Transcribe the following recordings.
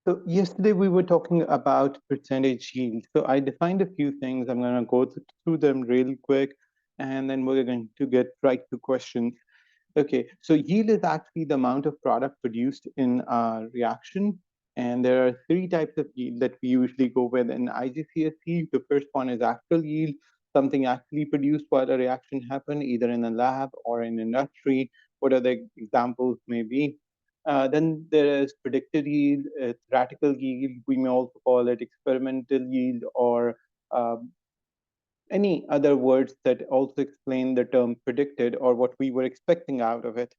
So yesterday we were talking about percentage yield. So I defined a few things. I'm going to go through them really quick, and then we're going to get right to questions. Okay, so yield is actually the amount of product produced in a reaction. And there are three types of yield that we usually go with in IGCSE. The first one is actual yield, something actually produced while a reaction happened, either in a lab or in industry, whatever the examples may be. Then there is predicted yield, theoretical yield. We may also call it experimental yield or um, any other words that also explain the term predicted or what we were expecting out of it.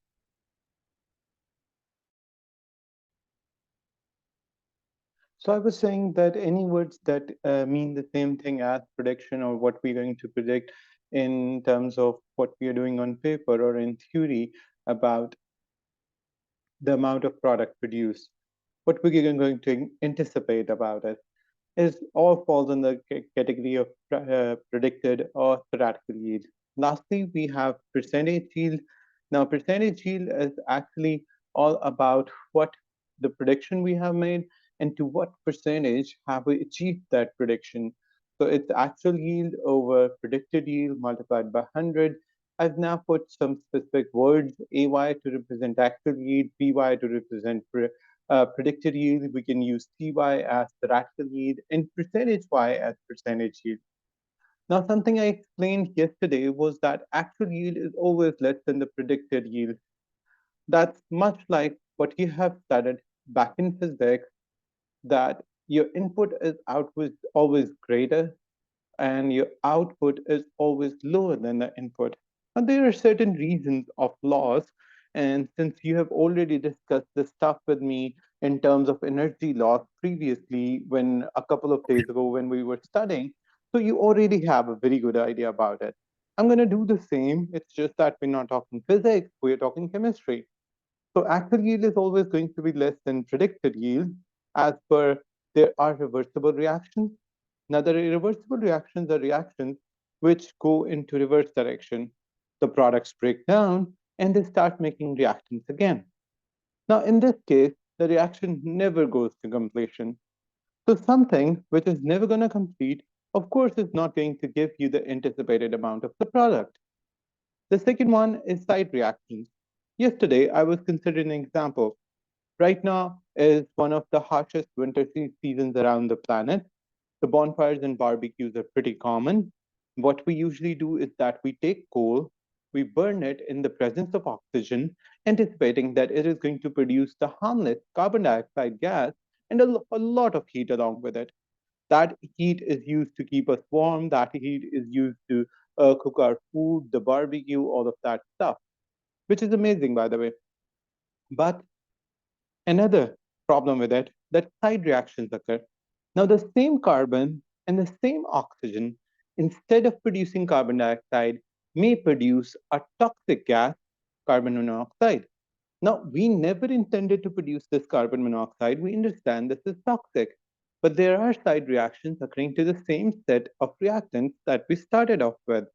So I was saying that any words that mean the same thing as prediction or what we're going to predict in terms of what we are doing on paper or in theory about the amount of product produced, what we're going to anticipate about it is all falls in the category of predicted or theoretical yield. Lastly, we have percentage yield. Now, percentage yield is actually all about what the prediction we have made and to what percentage have we achieved that prediction. So it's actual yield over predicted yield multiplied by 100. I've now put some specific words, AY to represent actual yield, PY to represent predicted yield. We can use TY as theoretical yield and percentage Y as percentage yield. Now, something I explained yesterday was that actual yield is always less than the predicted yield. That's much like what you have studied back in physics, that your input is always greater and your output is always lower than the input. And there are certain reasons of loss. And since you have already discussed this stuff with me in terms of energy loss previously, when a couple of days ago when we were studying, so you already have a very good idea about it. I'm going to do the same. It's just that we're not talking physics, we're talking chemistry. So actual yield is always going to be less than predicted yield as per there are reversible reactions. Now, the irreversible reactions are reactions which go into reverse direction. The products break down and they start making reactions again. Now, in this case, the reaction never goes to completion. So, something which is never going to complete, of course, is not going to give you the anticipated amount of the product. The second one is side reactions. Yesterday, I was considering an example. Right now is one of the harshest winter seasons around the planet. The bonfires and barbecues are pretty common. What we usually do is that we take coal, we burn it in the presence of oxygen, anticipating that it is going to produce the harmless carbon dioxide gas and a lot of heat along with it. That heat is used to keep us warm, that heat is used to cook our food, the barbecue, all of that stuff, which is amazing, by the way. But another problem with it, that side reactions occur. Now, the same carbon and the same oxygen, instead of producing carbon dioxide, may produce a toxic gas, carbon monoxide. Now, we never intended to produce this carbon monoxide. We understand this is toxic. But there are side reactions occurring to the same set of reactants that we started off with.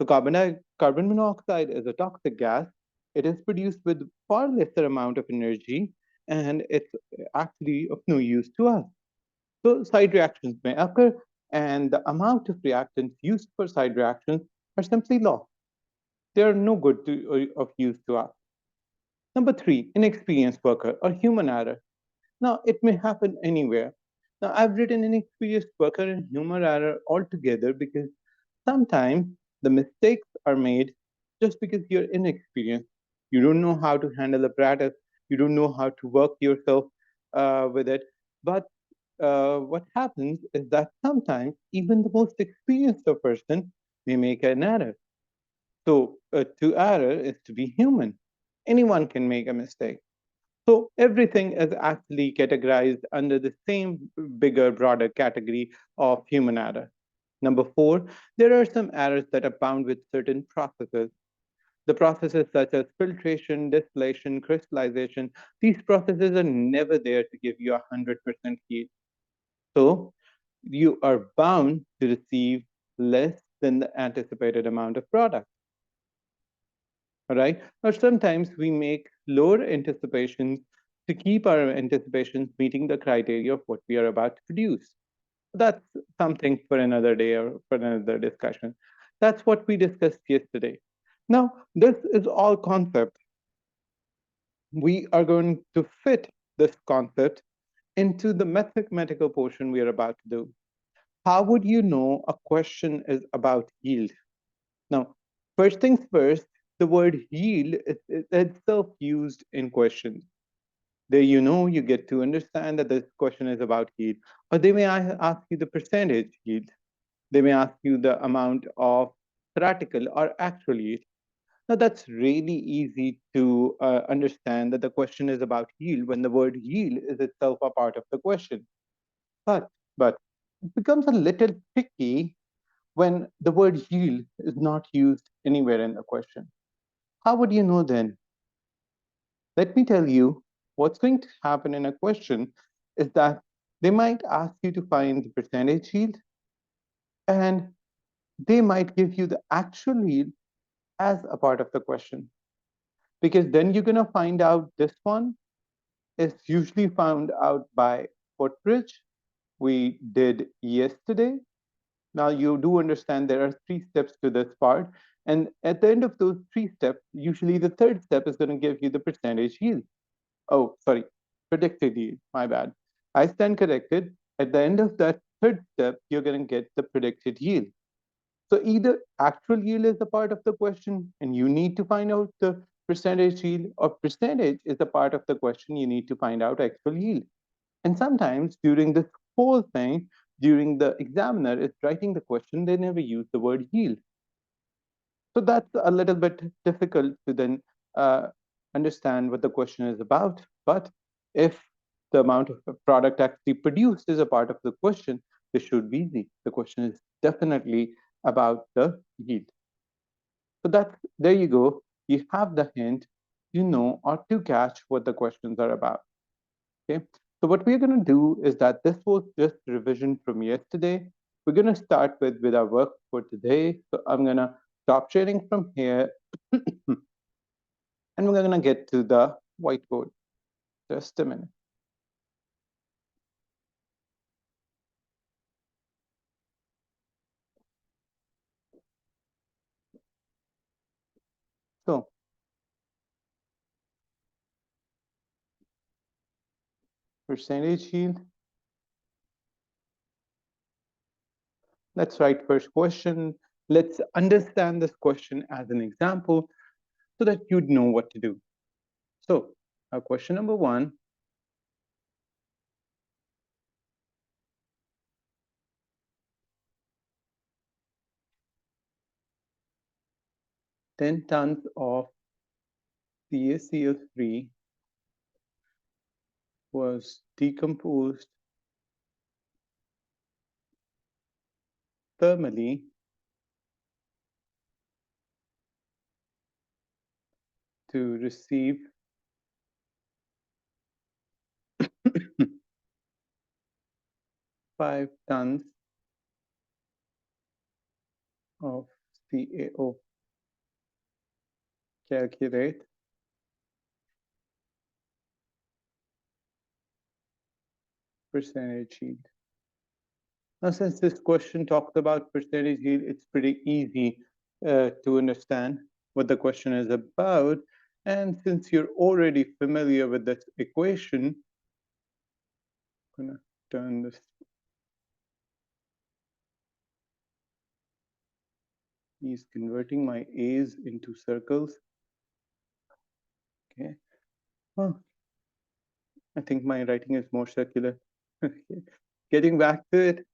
So, carbon monoxide is a toxic gas. It is produced with far lesser amount of energy, and it's actually of no use to us. So side reactions may occur, and the amount of reactants used for side reactions are simply lost. They are no good of use to us. Number three, inexperienced worker or human error. Now, it may happen anywhere. Now, I've written inexperienced worker and human error altogether because sometimes the mistakes are made just because you're inexperienced. You don't know how to handle apparatus. You don't know how to work yourself with it. But what happens is that sometimes even the most experienced of person may make an error. So to error is to be human. Anyone can make a mistake. So everything is actually categorized under the same bigger, broader category of human error. Number four, there are some errors that are found with certain processes. The processes such as filtration, distillation, crystallization, these processes are never there to give you 100% heat. So you are bound to receive less than the anticipated amount of product. All right. Or sometimes we make lower anticipations to keep our anticipations meeting the criteria of what we are about to produce. That's something for another day or for another discussion. That's what we discussed yesterday. Now, this is all concept. We are going to fit this concept into the mathematical portion we are about to do. How would you know a question is about yield? Now, first things first, the word yield is itself used in questions. There, you get to understand that this question is about yield. Or they may ask you the percentage yield. They may ask you the amount of theoretical or actual yield. Now, that's really easy to understand that the question is about yield when the word yield is itself a part of the question. But, but it becomes a little tricky when the word yield is not used anywhere in the question. How would you know then? Let me tell you what's going to happen in a question is that they might ask you to find the percentage yield and they might give you the actual yield as a part of the question. Because then you're going to find out this one is usually found out by footbridge. We did yesterday. Now you do understand there are three steps to this part. And at the end of those three steps, usually the third step is going to give you the percentage yield. Oh, sorry, predicted yield. My bad. I stand corrected. At the end of that third step, you're going to get the predicted yield. So either actual yield is a part of the question and you need to find out the percentage yield, or percentage is a part of the question, you need to find out actual yield. And sometimes during this whole thing, during the examiner is writing the question, they never use the word yield. So that's a little bit difficult to then uh, understand what the question is about. But if the amount of product actually produced is a part of the question, this should be easy. The question is definitely about the yield. So that's there you go. You have the hint, or to catch what the questions are about. Okay. So what we're going to do is that this was just revision from yesterday. We're going to start with our work for today. So I'm going to stop sharing from here and we're going to get to the whiteboard. Just a minute. So percentage yield. Let's write first question. Let's understand this question as an example so that you'd know what to do. So our question number one, 10 tons of CaCl3 was decomposed thermally to receive 5 tons of CaO. Calculate percentage yield. Now, since this question talks about percentage yield, it's pretty easy to understand what the question is about. And since you're already familiar with this equation, I'm gonna turn this. He's converting my A's into circles. Okay. Well, I think my writing is more circular. Getting back to it,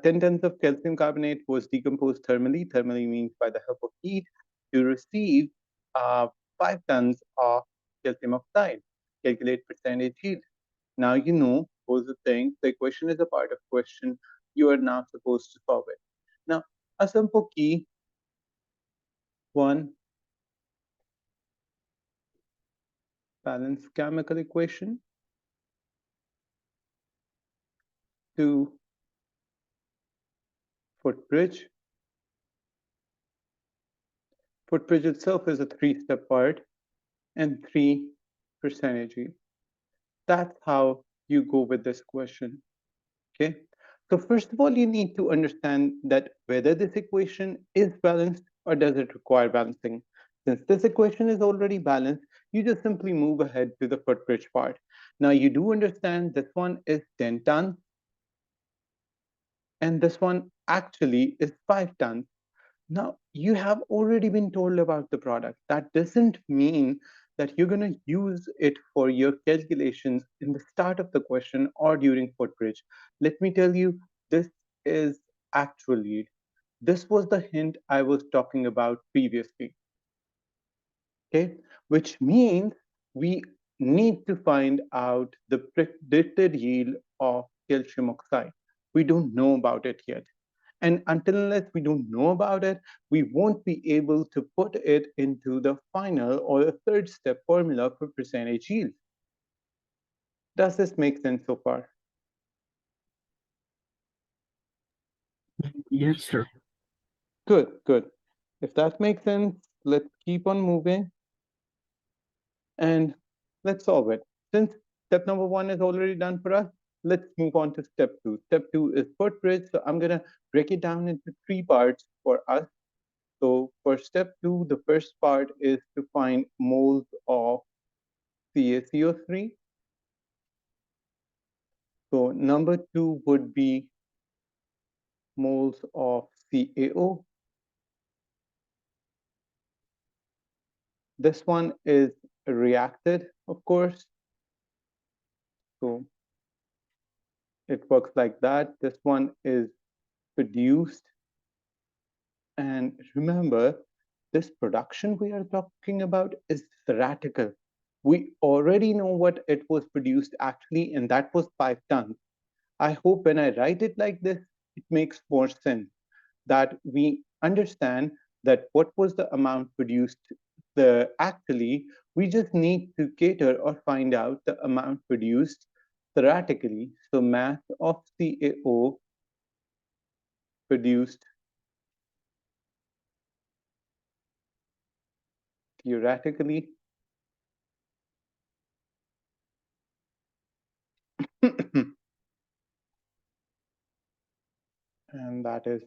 10 tons of calcium carbonate was decomposed thermally. Thermally means by the help of heat to receive 5 tons of calcium oxide. Calculate percentage yield. Now you know both the things. The equation is a part of question. You are now supposed to solve it. Now, a simple key, one, balanced chemical equation, two, footbridge. Footbridge itself is a three-step part, and three, percentage yield. That's how you go with this question. Okay. So first of all, you need to understand that whether this equation is balanced or does it require balancing. Since this equation is already balanced, you just simply move ahead to the footbridge part. Now you do understand this one is 10 tons and this one actually is 5 tons. Now, you have already been told about the product. That doesn't mean that you're going to use it for your calculations in the start of the question or during footbridge. Let me tell you, this is actually, this was the hint I was talking about previously. Okay, which means we need to find out the predicted yield of calcium oxide. We don't know about it yet. And until unless we don't know about it, we won't be able to put it into the final or the third step formula for percentage yield. Does this make sense so far? Yes, sir. Good, good. If that makes sense, let's keep on moving and let's solve it. Since step number one is already done for us, let's move on to step two. Step two is footbridge. So I'm going to break it down into three parts for us. So for step two, the first part is to find moles of CaCO3. So number two would be moles of CaO. This one is reacted, of course. So it works like that. This one is produced. And remember, this production we are talking about is theoretical. We already know what it was produced actually, and that was 5 tons. I hope when I write it like this, it makes more sense that we understand that what was the amount produced the actually we just need to cater or find out the amount produced theoretically. So mass of CaO produced theoretically and that is,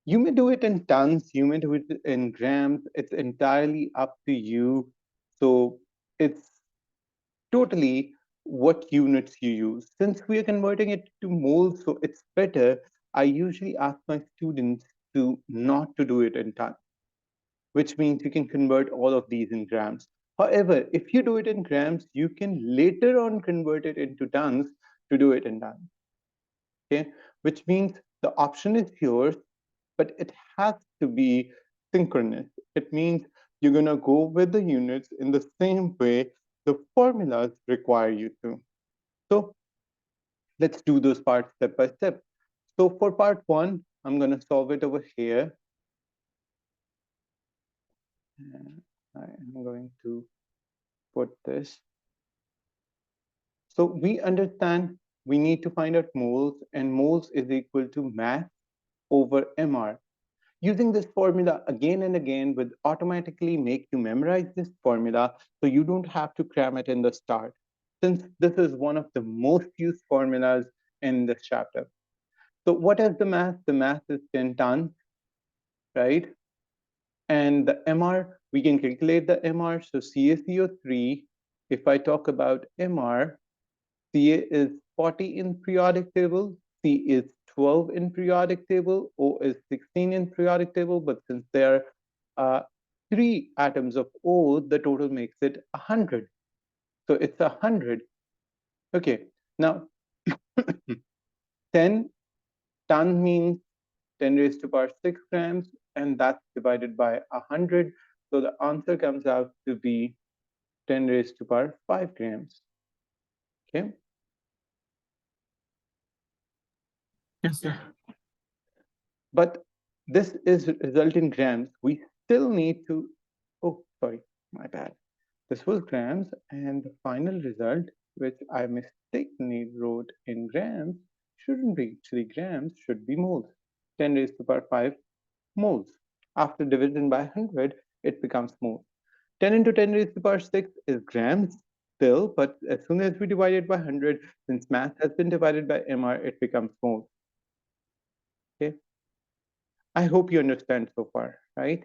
you may do it in tons, you may do it in grams, it's entirely up to you. So it's totally what units you use. Since we are converting it to moles, so it's better. I usually ask my students to not to do it in tons, which means you can convert all of these in grams. However, if you do it in grams, you can later on convert it into tons to do it in tons. Okay, which means the option is yours, but it has to be synchronous. It means you're gonna go with the units in the same way the formulas require you to. So let's do those parts step by step. So for part one, I'm going to solve it over here. And I am going to put this. So we understand we need to find out moles, and moles is equal to mass over mR. Using this formula again and again will automatically make you memorize this formula so you don't have to cram it in the start, since this is one of the most used formulas in this chapter. So what is the mass? The mass is 10 tons, right? And the MR, we can calculate the MR. So CaCO3, if I talk about MR, Ca is 40 in periodic table, C is 12 in periodic table, O is 16 in periodic table, but since there are three atoms of O, the total makes it 100. So it's 100. Okay, now 10 ton means 10 raised to power 6 grams, and that's divided by 100. So the answer comes out to be 10 raised to power 5 grams. Okay. Yes, sir. But this is result in grams. We still need to, oh, sorry, my bad. This was grams, and the final result, which I mistakenly wrote in grams, shouldn't be actually grams, should be moles. 10 raised to power 5 moles. After division by 100, it becomes moles. 10 into 10 raised to the power 6 is grams. still, but as soon as we divide it by 100, since mass has been divided by MR, it becomes mole. Okay. I hope you understand so far, right?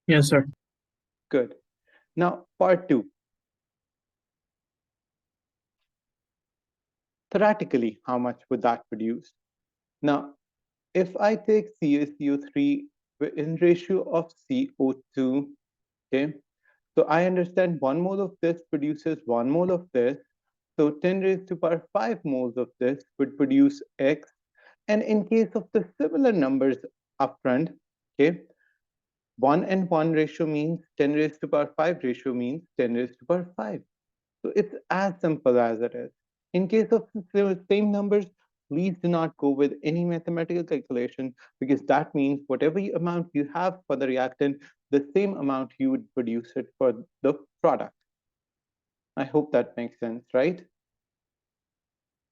Yes, sir. Good. Now, part two. Theoretically, how much would that produce? Now, if I take CaCO3 in ratio of CO2, okay, so I understand 1 mole of this produces 1 mole of this. So 10 raised to power 5 moles of this would produce X. And in case of the similar numbers upfront, okay, 1 and 1 ratio means 10 raised to power 5 ratio means 10 raised to power 5. So it's as simple as it is. In case of the same numbers, please do not go with any mathematical calculation because that means whatever amount you have for the reactant, the same amount you would produce it for the product. I hope that makes sense, right?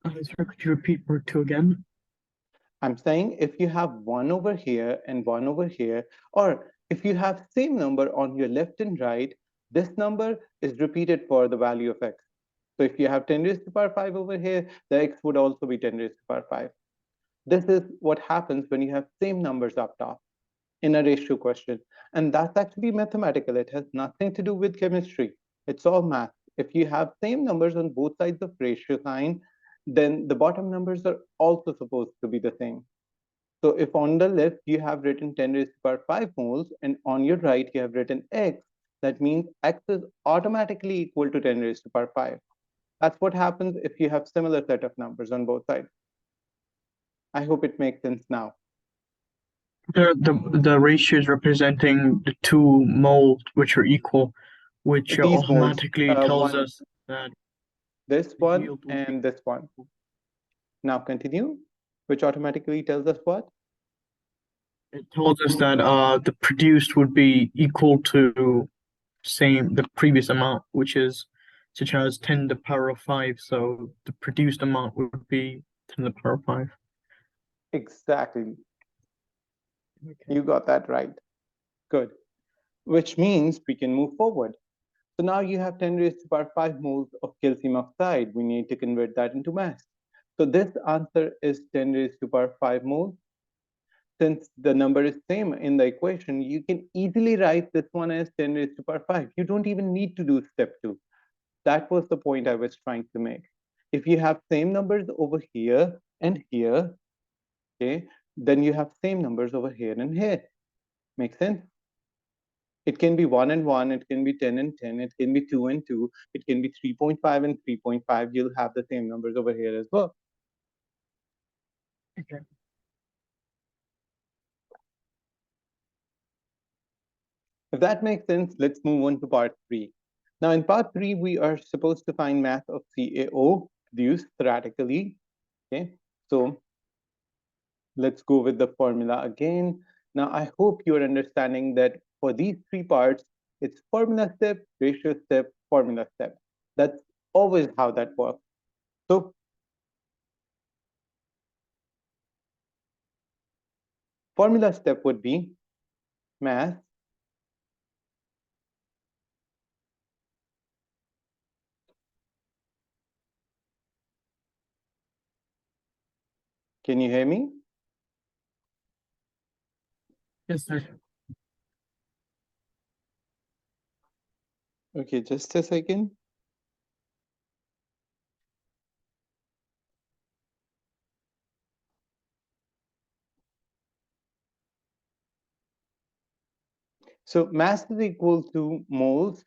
Sir, could you repeat part two again? I'm saying if you have one over here and one over here, or if you have same number on your left and right, this number is repeated for the value of x. So if you have 10 raised to the power 5 over here, the x would also be 10 raised to the power 5. This is what happens when you have same numbers up top in a ratio question. And that's actually mathematical. It has nothing to do with chemistry. It's all math. If you have same numbers on both sides of ratio sign, then the bottom numbers are also supposed to be the same. So if on the left you have written 10 raised to the power 5 moles and on your right you have written x, that means x is automatically equal to 10 raised to the power 5. That's what happens if you have similar set of numbers on both sides. I hope it makes sense now. The ratio is representing the two moles which are equal, which These moles, automatically tells one, us that this the one, yield will be and this one. Now continue, which automatically tells us what? it tells us that the produced would be equal to the previous amount, which is such as 10 to the power of 5. So the produced amount would be 10 to the power of 5. Exactly. Okay. You got that right. Good. Which means we can move forward. So now you have 10 raised to the power 5 moles of calcium oxide. We need to convert that into mass. So this answer is 10 raised to the power 5 moles. Since the number is same in the equation, you can easily write this one as 10 raised to the power 5. You don't even need to do step 2. That was the point I was trying to make. If you have same numbers over here and here, okay, then you have same numbers over here and here. Make sense? It can be 1 and 1, it can be 10 and 10, it can be 2 and 2, it can be 3.5 and 3.5. You'll have the same numbers over here as well. Okay. If that makes sense, let's move on to part 3. Now, in part 3, we are supposed to find mass of CaO produced theoretically. Okay, so let's go with the formula again. Now, I hope you're understanding that for these 3 parts, it's formula step, ratio step, formula step. That's always how that works. So formula step would be mass Can you hear me? Yes, sir. Okay, just a second. So mass is equal to moles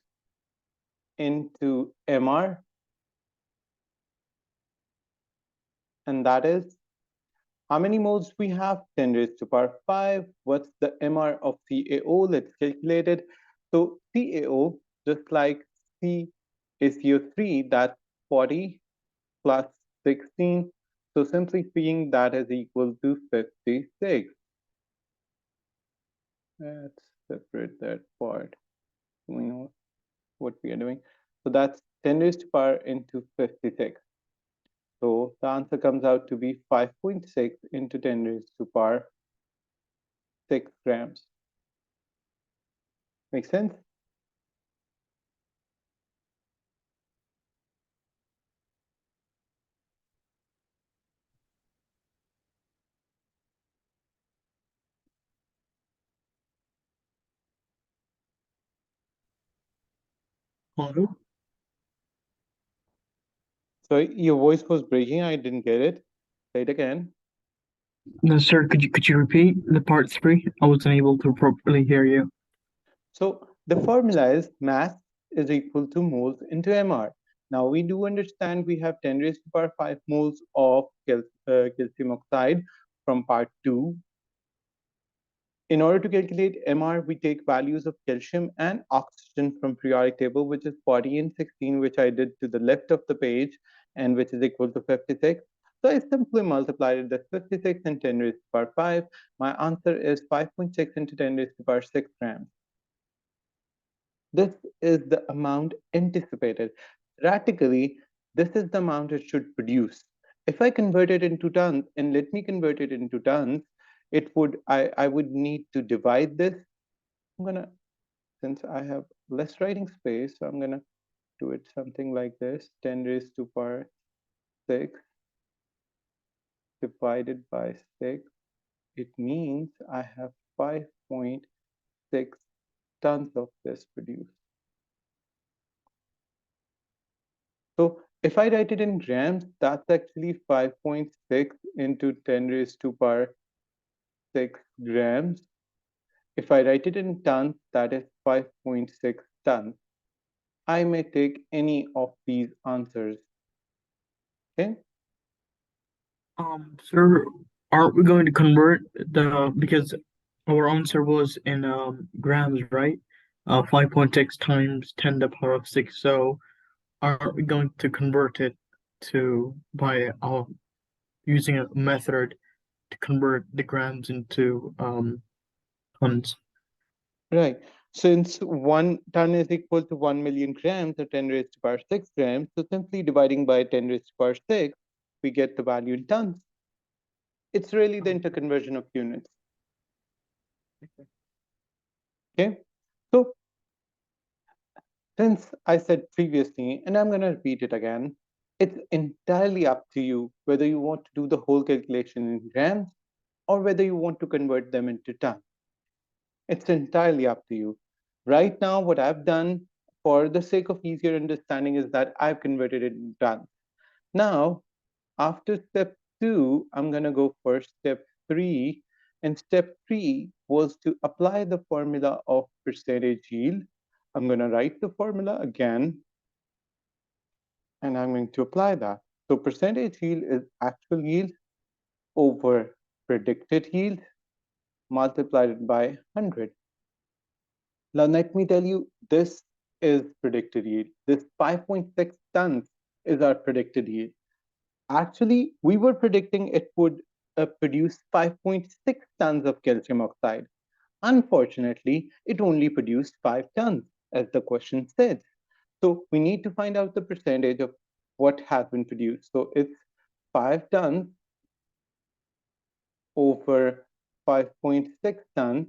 into MR, and that is how many moles we have? 10 raised to power 5. What's the MR of CaO? Let's calculate it. So CaO, just like C is CO3, that's 40 plus 16. So simply speaking, that is equal to 56. Let's separate that part. We know what we are doing. So that's 10 raised to power into 56. So the answer comes out to be 5.6 into 10 raised to power 6 grams. Make sense? Hello? So your voice was breaking. I didn't get it. Say it again. No, sir, could you repeat the part three? I wasn't able to properly hear you. So the formula is mass is equal to moles into mR. Now we do understand we have 10 raised to power 5 moles of calcium oxide from part 2. In order to calculate MR, we take values of calcium and oxygen from periodic table, which is 40 and 16, which I did to the left of the page, and which is equal to 56. So I simply multiplied the 56 and 10 raised to power 5. My answer is 5.6 into 10 raised to power 6 grams. This is the amount anticipated. Theoretically, this is the amount it should produce. If I convert it into tons, and let me convert it into tons, I would need to divide this. I'm gonna, since I have less writing space, so I'm gonna do it something like this: 10 raised to power 6 divided by 6. It means I have 5.6 tons of this produced. So if I write it in grams, that's actually 5.6 into 10 raised to power 6 grams. If I write it in tons, that is 5.6 tons. I may take any of these answers. Okay. Sir, aren't we going to convert the because our answer was in grams, right? 5.6 times 10 to the power of 6. So aren't we going to convert it to by using a method to convert the grams into tons? Right. Since 1 ton is equal to 1 million grams, or 10 raised to power 6 grams, so simply dividing by 10 raised to power 6, we get the value in tons. It's really the interconversion of units. Okay. So since I said previously, and I'm going to repeat it again, it's entirely up to you whether you want to do the whole calculation in grams or whether you want to convert them into tons. It's entirely up to you. Right now, what I've done for the sake of easier understanding is that I've converted it into tons. Now, after step 2, I'm going to go for step 3. And step 3 was to apply the formula of percentage yield. I'm going to write the formula again, and I'm going to apply that. So percentage yield is actual yield over predicted yield multiplied by 100. Now let me tell you, this is predicted yield. This 5.6 tons is our predicted yield. Actually, we were predicting it would produce 5.6 tons of calcium oxide. Unfortunately, it only produced 5 tons, as the question said. So we need to find out the percentage of what has been produced. So it's 5 tons over 5.6 tons.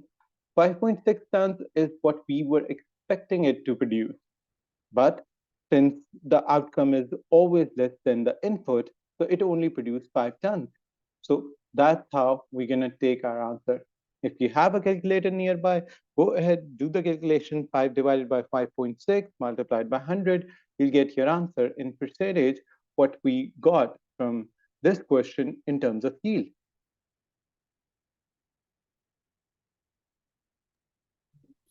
5.6 tons is what we were expecting it to produce. But since the outcome is always less than the input, so it only produced 5 tons. So that's how we're going to take our answer. If you have a calculator nearby, go ahead, do the calculation. 5 divided by 5.6 multiplied by 100, you'll get your answer in percentage, what we got from this question in terms of yield.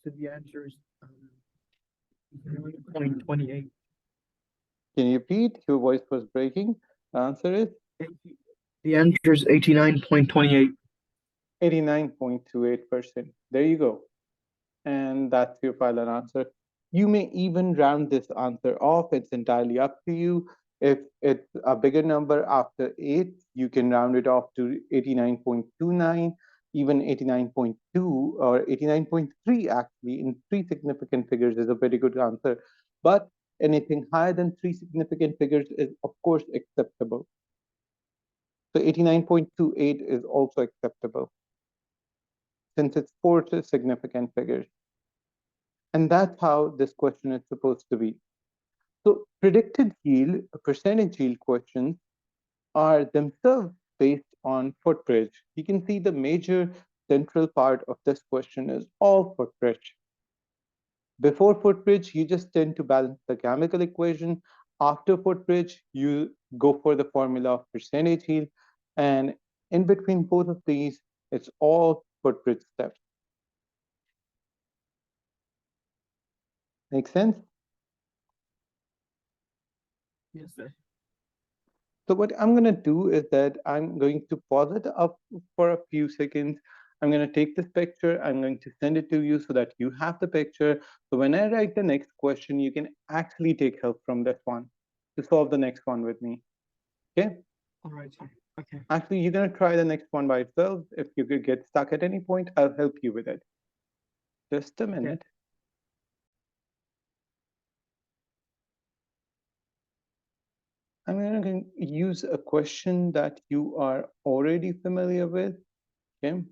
So the answer is 0.28. Can you repeat? Your voice was breaking. The answer is The answer is 89.28. 89.28%. There you go. And that's your final answer. You may even round this answer off. It's entirely up to you. If it's a bigger number after 8, you can round it off to 89.29, even 89.2 or 89.3 actually. In three significant figures is a very good answer. But anything higher than three significant figures is, of course, acceptable. So 89.28 is also acceptable since it's four significant figures. And that's how this question is supposed to be. So predicted yield, percentage yield questions are themselves based on footbridge. You can see the major central part of this question is all footbridge. Before footbridge, you just tend to balance the chemical equation. After footbridge, you go for the formula of percentage yield. And in between both of these, it's all footbridge steps. Make sense? Yes, sir. So what I'm going to do is that I'm going to pause it up for a few seconds. I'm going to take this picture. I'm going to send it to you so that you have the picture. So when I write the next question, you can actually take help from this one to solve the next one with me. Okay? All right, sir. Okay. Actually, you're going to try the next one by itself. If you could get stuck at any point, I'll help you with it. Just a Okay. minute. I'm going to use a question that you are already familiar with. Okay?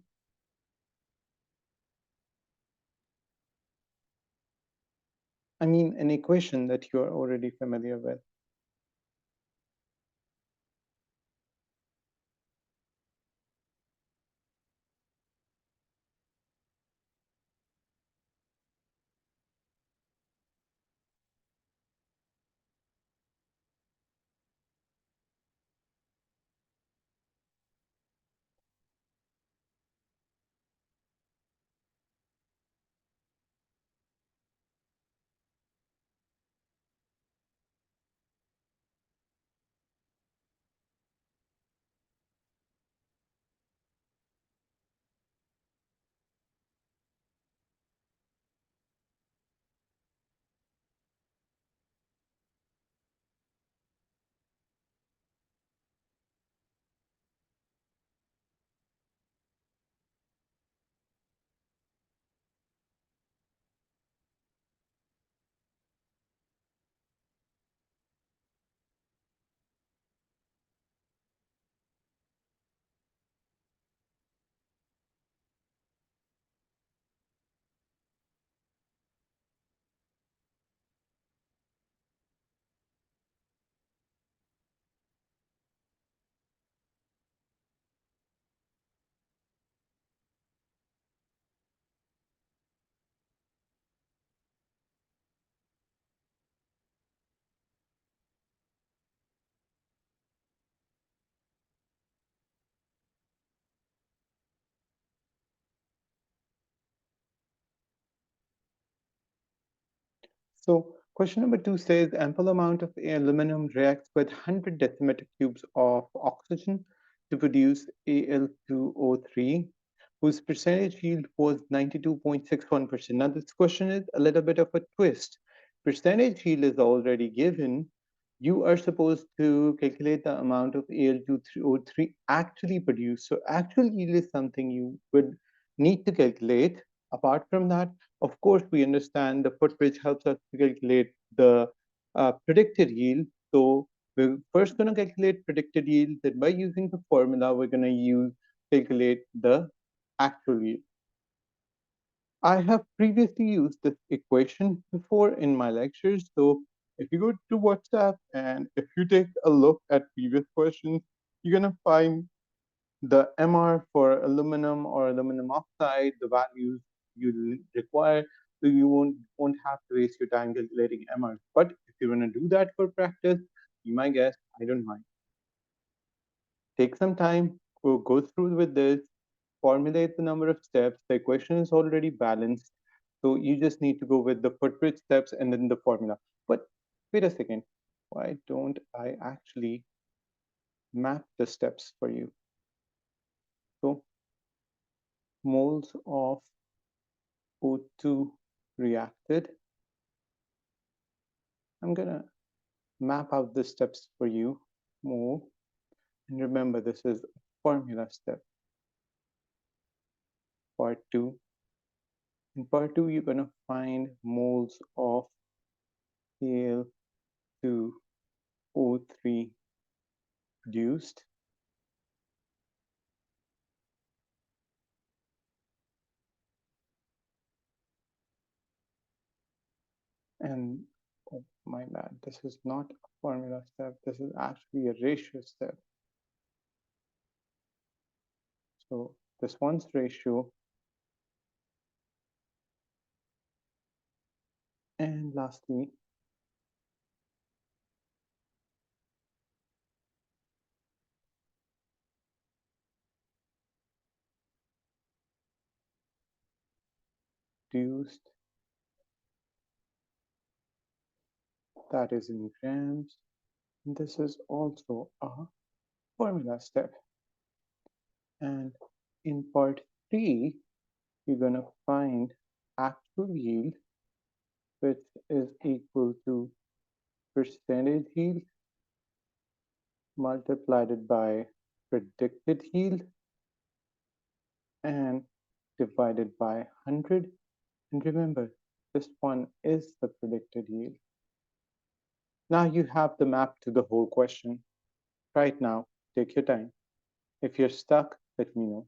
I mean, an equation that you are already familiar with. So question number two says ample amount of aluminum reacts with 100 decimeter cubes of oxygen to produce Al2O3, whose percentage yield was 92.61%. Now this question is a little bit of a twist. Percentage yield is already given. You are supposed to calculate the amount of Al2O3 actually produced. So actual yield is something you would need to calculate. Apart from that, of course, we understand the footbridge helps us to calculate the predicted yield. So we're first going to calculate predicted yield. Then by using the formula, we're going to use calculate the actual yield. I have previously used this equation before in my lectures. So if you go to WhatsApp and if you take a look at previous questions, you're going to find the MR for aluminum or aluminum oxide, the values you require, so you won't have to waste your time calculating MR. But if you want to do that for practice, be my guest, I don't mind. Take some time, go through with this, formulate the number of steps. The equation is already balanced, so you just need to go with the footbridge steps and then the formula. But wait a second, why don't I actually map the steps for you? So moles of O2 reacted. I'm gonna map out the steps for you more. And remember, this is formula step, part two. In part two, you're gonna find moles of Al2O3 produced. And oh my bad, this is not a formula step. This is actually a ratio step. So this one's ratio, And lastly, reduced, that is in grams. This is also a formula step. And in part 3, you're going to find actual yield, which is equal to percentage yield multiplied by predicted yield and divided by 100. And remember, this one is the predicted yield. Now you have the map to the whole question. Right now, take your time. If you're stuck, let me know.